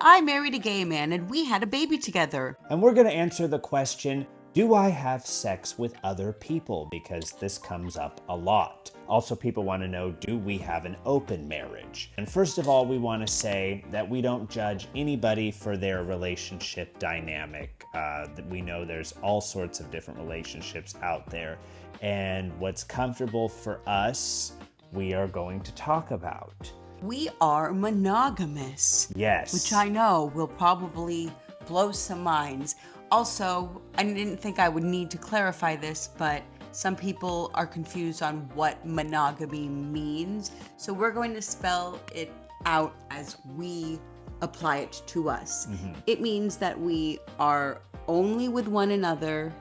I married a gay man and we had a baby together. And we're going to answer the question, do I have sex with other people? Because this comes up a lot. Also, people want to know, do we have an open marriage? And first of all, we want to say that we don't judge anybody for their relationship dynamic. We know there's all sorts of different relationships out there. And what's comfortable for us, we are going to talk about. We are monogamous. Yes. Which I know will probably blow some minds. Also, I didn't think I would need to clarify this, but some people are confused on what monogamy means. So we're going to spell it out as we apply it to us. It means that we are only with one another,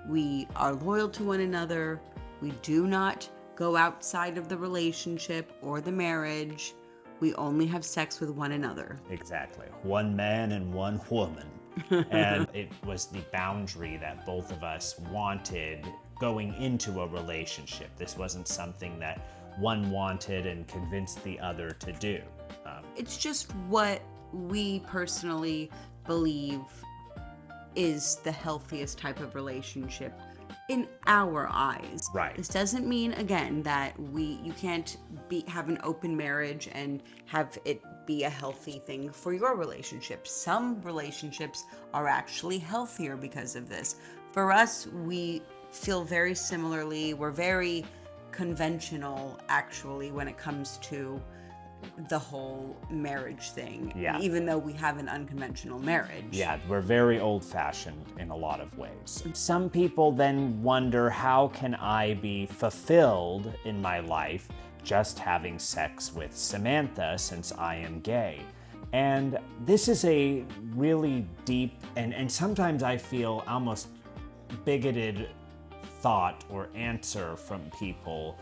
we are loyal to one another, we do not go outside of the relationship or the marriage, we only have sex with one another. Exactly. One man and one woman. And it was the boundary that both of us wanted going into a relationship. This wasn't something that one wanted and convinced the other to do. It's just what we personally believe is the healthiest type of relationship in our eyes. Right. This doesn't mean, again, that you can't have an open marriage and have it be a healthy thing for your relationship. Some relationships are actually healthier because of this. For us, we feel very similarly. We're very conventional, actually, when it comes to the whole marriage thing. Yeah. Even though we have an unconventional marriage. Yeah, we're very old-fashioned in a lot of ways. Some people then wonder, how can I be fulfilled in my life just having sex with Samantha since I am gay? And this is a really deep and sometimes I feel almost bigoted thought or answer from people,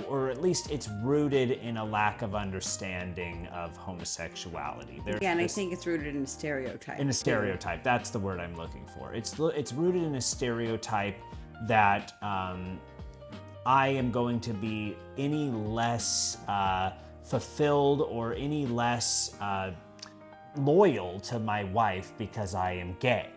or at least it's rooted in a lack of understanding of homosexuality. I think it's rooted in a stereotype. In a stereotype, that's the word I'm looking for. It's rooted in a stereotype that I am going to be any less fulfilled or any less loyal to my wife because I am gay.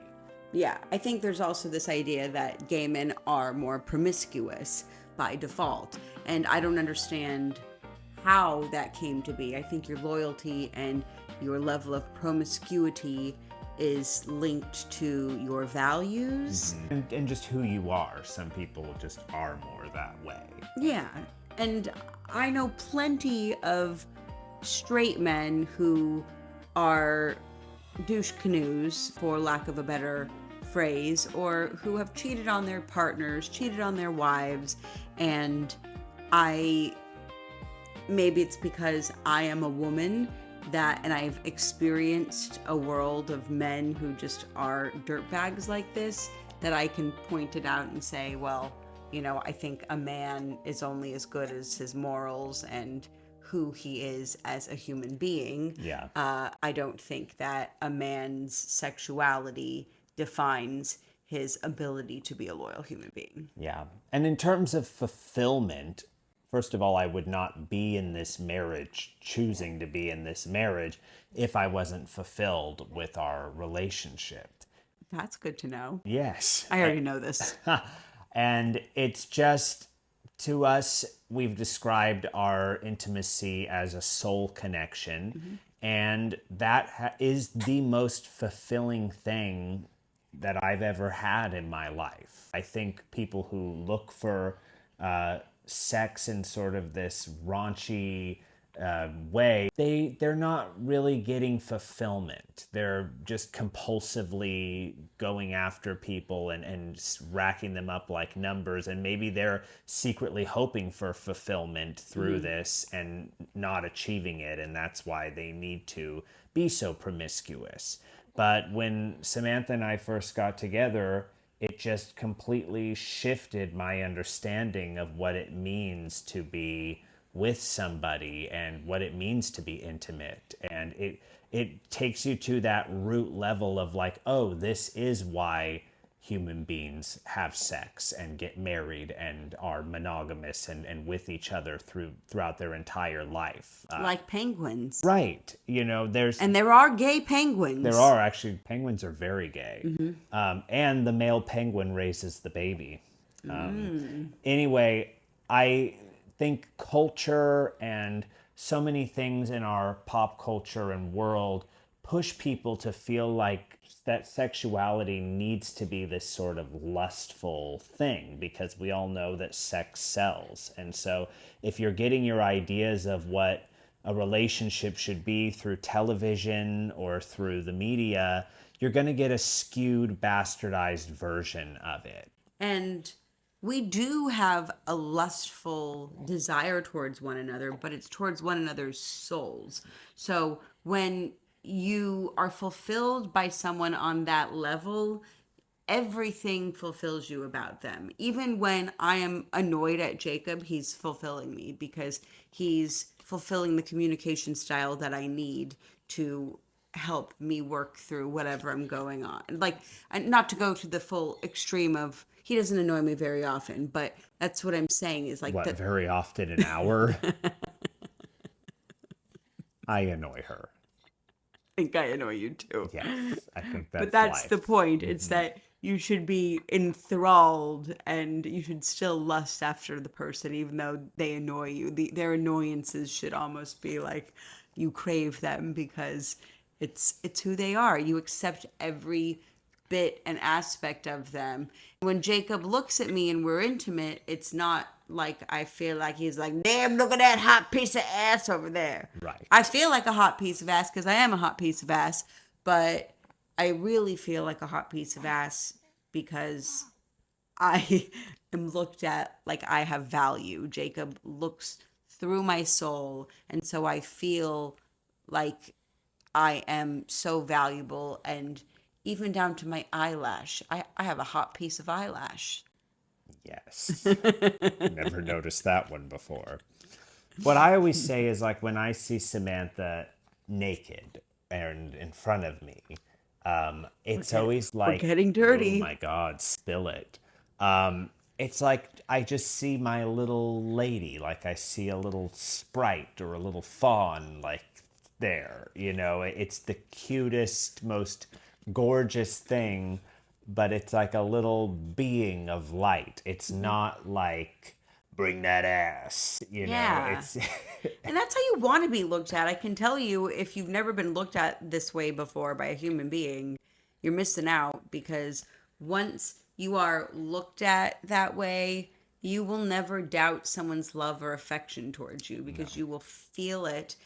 Yeah, I think there's also this idea that gay men are more promiscuous by default, and I don't understand how that came to be. I think your loyalty and your level of promiscuity is linked to your values. And just who you are. Some people just are more that way. Yeah, and I know plenty of straight men who are douche canoes, for lack of a better phrase, or who have cheated on their partners, cheated on their wives, and maybe it's because I am a woman and I've experienced a world of men who just are dirtbags like this, that I can point it out and say, well, I think a man is only as good as his morals and who he is as a human being. Yeah. I don't think that a man's sexuality defines his ability to be a loyal human being. Yeah. And in terms of fulfillment, first of all, I would not be in this marriage, choosing to be in this marriage, if I wasn't fulfilled with our relationship. That's good to know. Yes. I already know this. And it's just, to us, we've described our intimacy as a soul connection. And that is the most fulfilling thing that I've ever had in my life. I think people who look for sex in sort of this raunchy way, they're not really getting fulfillment. They're just compulsively going after people and racking them up like numbers, and maybe they're secretly hoping for fulfillment through this and not achieving it, and that's why they need to be so promiscuous. But when Samantha and I first got together, it just completely shifted my understanding of what it means to be with somebody and what it means to be intimate. And it takes you to that root level of like, oh, this is why human beings have sex and get married and are monogamous and with each other throughout their entire life. Like penguins. Right. You know, And there are gay penguins. there are actually, penguins are very gay. And the male penguin raises the baby. Anyway, I think culture and so many things in our pop culture and world push people to feel like that sexuality needs to be this sort of lustful thing, because we all know that sex sells. And so if you're getting your ideas of what a relationship should be through television or through the media, you're going to get a skewed, bastardized version of it. And we do have a lustful desire towards one another, but it's towards one another's souls. So when you are fulfilled by someone on that level, everything fulfills you about them. Even when I am annoyed at Jacob, he's fulfilling me because he's fulfilling the communication style that I need to help me work through whatever I'm going on. Like, not to go to the full extreme of he doesn't annoy me very often, but that's what I'm saying is like What, very often an hour? I annoy her. I think I annoy you too. Yes, I think that's But that's life. the point. It's that you should be enthralled and you should still lust after the person even though they annoy you. Their annoyances should almost be like you crave them because it's who they are. You accept every bit and aspect of them. When Jacob looks at me and we're intimate, it's not like I feel like he's like, damn, look at that hot piece of ass over there. Right. I feel like a hot piece of ass because I am a hot piece of ass, but I really feel like a hot piece of ass because I am looked at like I have value. Jacob looks through my soul, and so I feel like I am so valuable, and even down to my eyelash. I have a hot piece of eyelash. Yes. Never noticed that one before. What I always say is, like, when I see Samantha naked and in front of me, it's always like, getting dirty. oh my God, spill it. It's like I just see my little lady, like I see a little sprite or a little fawn, like there. You know, it's the cutest, most gorgeous thing, but it's like a little being of light. It's not like bring that ass, you know. Yeah. It's And that's how you want to be looked at. I can tell you, if you've never been looked at this way before by a human being, you're missing out because once you are looked at that way, you will never doubt someone's love or affection towards you because you will feel it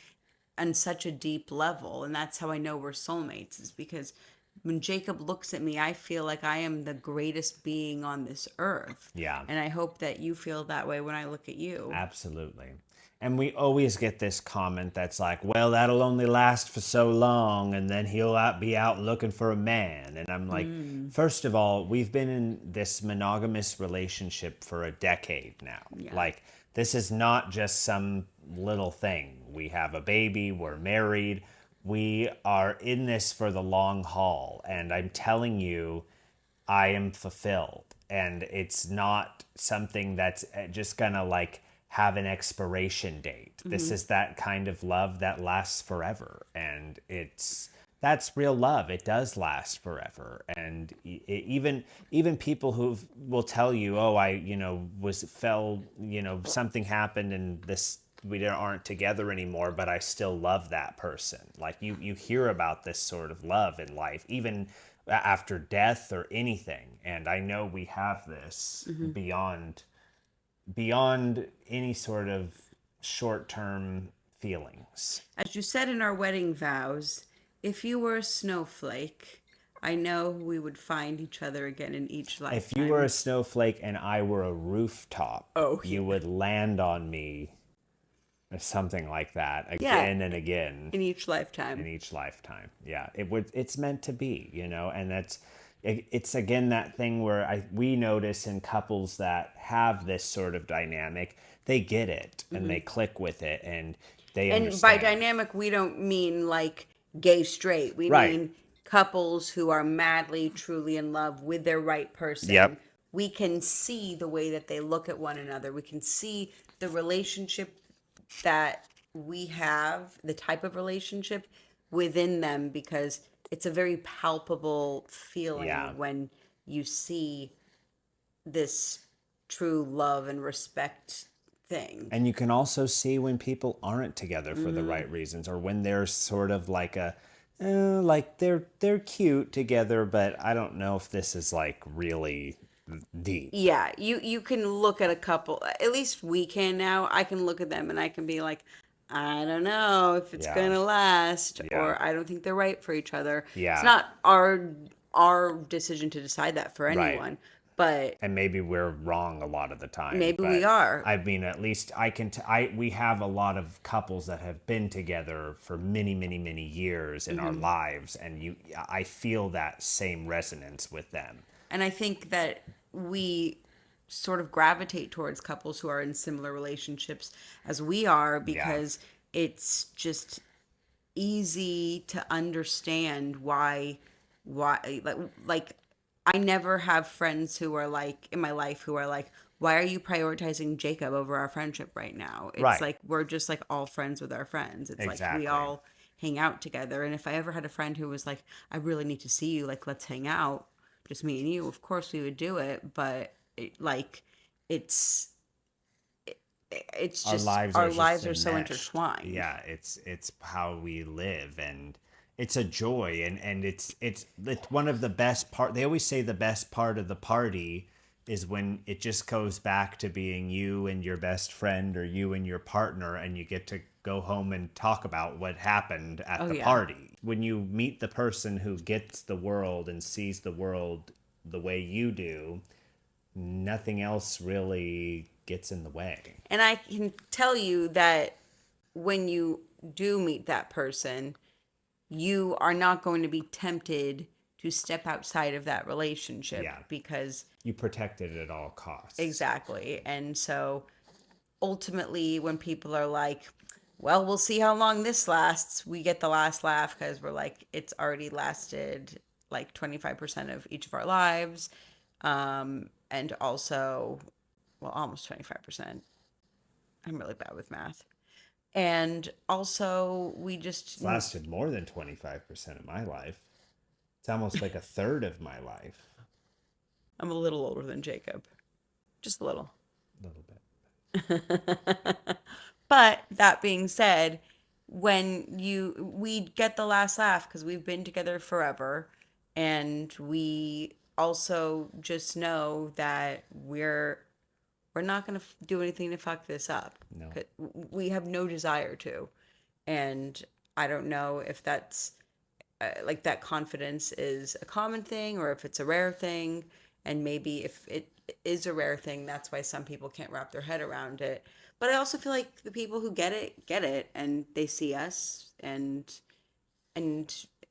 on such a deep level. And that's how I know we're soulmates, is because when Jacob looks at me, I feel like I am the greatest being on this earth. Yeah. And I hope that you feel that way when I look at you. Absolutely. And we always get this comment that's like, well, that'll only last for so long, and then he'll be out looking for a man. And I'm like, first of all, we've been in this monogamous relationship for a decade now. Yeah. Like, this is not just some little thing. We have a baby, we're married, we are in this for the long haul. And I'm telling you, I am fulfilled. And it's not something that's just gonna like have an expiration date. This is that kind of love that lasts forever. And that's real love. It does last forever. And even people who will tell you, oh, I, something happened and we aren't together anymore, but I still love that person. Like you hear about this sort of love in life, even after death or anything. And I know we have this beyond any sort of short-term feelings. As you said in our wedding vows, if you were a snowflake, I know we would find each other again in each lifetime. If you were a snowflake and I were a rooftop, you would land on me or something like that again and again. In each lifetime. In each lifetime. Yeah. It's meant to be, and it's again that thing where we notice in couples that have this sort of dynamic, they get it and they click with it and they understand. And by dynamic, we don't mean like gay straight. We Right. mean couples who are madly, truly in love with their right person, Yep. we can see the way that they look at one another. We can see the relationship that we have, the type of relationship within them, because it's a very palpable Yeah. feeling when you see this true love and respect thing. And you can also see when people aren't together for the right reasons, or when they're sort of like like they're cute together, but I don't know if this is like really deep. Yeah, you can look at a couple, at least we can now. I can look at them and I can be like, I don't know if it's Yeah. gonna last, Yeah. or I don't think they're right for each other. It's Yeah. not our decision to decide that for Right. anyone, but And maybe we're wrong a lot of the time, maybe we but are. I mean, at least I can we have a lot of couples that have been together for many, many, many years in our lives, and I feel that same resonance with them. And I think that we sort of gravitate towards couples who are in similar relationships as we are, Yeah. because it's just easy to understand why like I never have friends who are like in my life who are like, why are you prioritizing Jacob over our friendship right now? It's Right. like we're just like all friends with our friends. It's like we Exactly. all hang out together. And if I ever had a friend who was like, I really need to see you, like let's hang out, just me and you, of course we would do it. But it's it's Our just lives our are just lives are so enmeshed. intertwined. Yeah, it's how we live, and it's a joy, and it's one of the best part. They always say the best part of the party is when it just goes back to being you and your best friend, or you and your partner, and you get to go home and talk about what happened at Oh the yeah. party. When you meet the person who gets the world and sees the world the way you do, nothing else really gets in the way. And I can tell you that when you do meet that person, you are not going to be tempted to step outside of that relationship, Yeah. because You protect it at all costs. exactly. And so ultimately, when people are like, well, we'll see how long this lasts, we get the last laugh because we're like, it's already lasted like 25% of each of our lives. And also, well, almost 25%. I'm really bad with math. And also, we just, It's lasted more than 25% of my life. It's almost like a third of my life. I'm a little older than Jacob, just a little. A little bit. But that being said, we get the last laugh because we've been together forever, and we also just know that we're not going to do anything to fuck this up. No. 'Cause we have no desire to. And I don't know if that's like that confidence is a common thing or if it's a rare thing. And maybe if it is a rare thing, that's why some people can't wrap their head around it. But I also feel like the people who get it, and they see us, and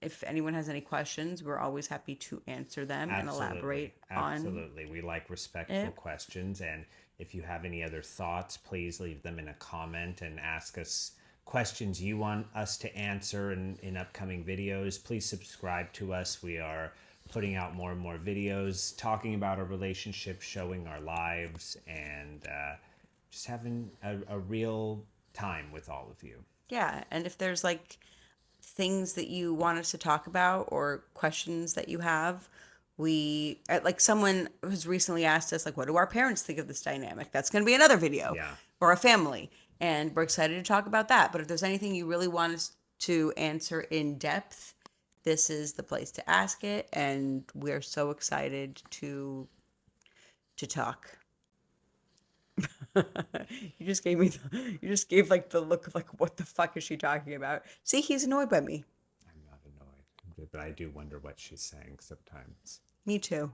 if anyone has any questions, we're always happy to answer them and Absolutely. elaborate on Absolutely. We like respectful it. questions. And if you have any other thoughts, please leave them in a comment and ask us questions you want us to answer in upcoming videos. Please subscribe to us. We are putting out more and more videos talking about our relationship, showing our lives, and just having a real time with all of you. Yeah, and if there's like things that you want us to talk about or questions that you have, we like someone who's recently asked us like, what do our parents think of this dynamic? That's going to be another video. Yeah. Or a family, and we're excited to talk about that. But if there's anything you really want us to answer in depth, this is the place to ask it, and we're so excited to talk. You just gave like the look of like, what the fuck is she talking about? See, he's annoyed by me. I'm not annoyed, but I do wonder what she's saying sometimes. Me too.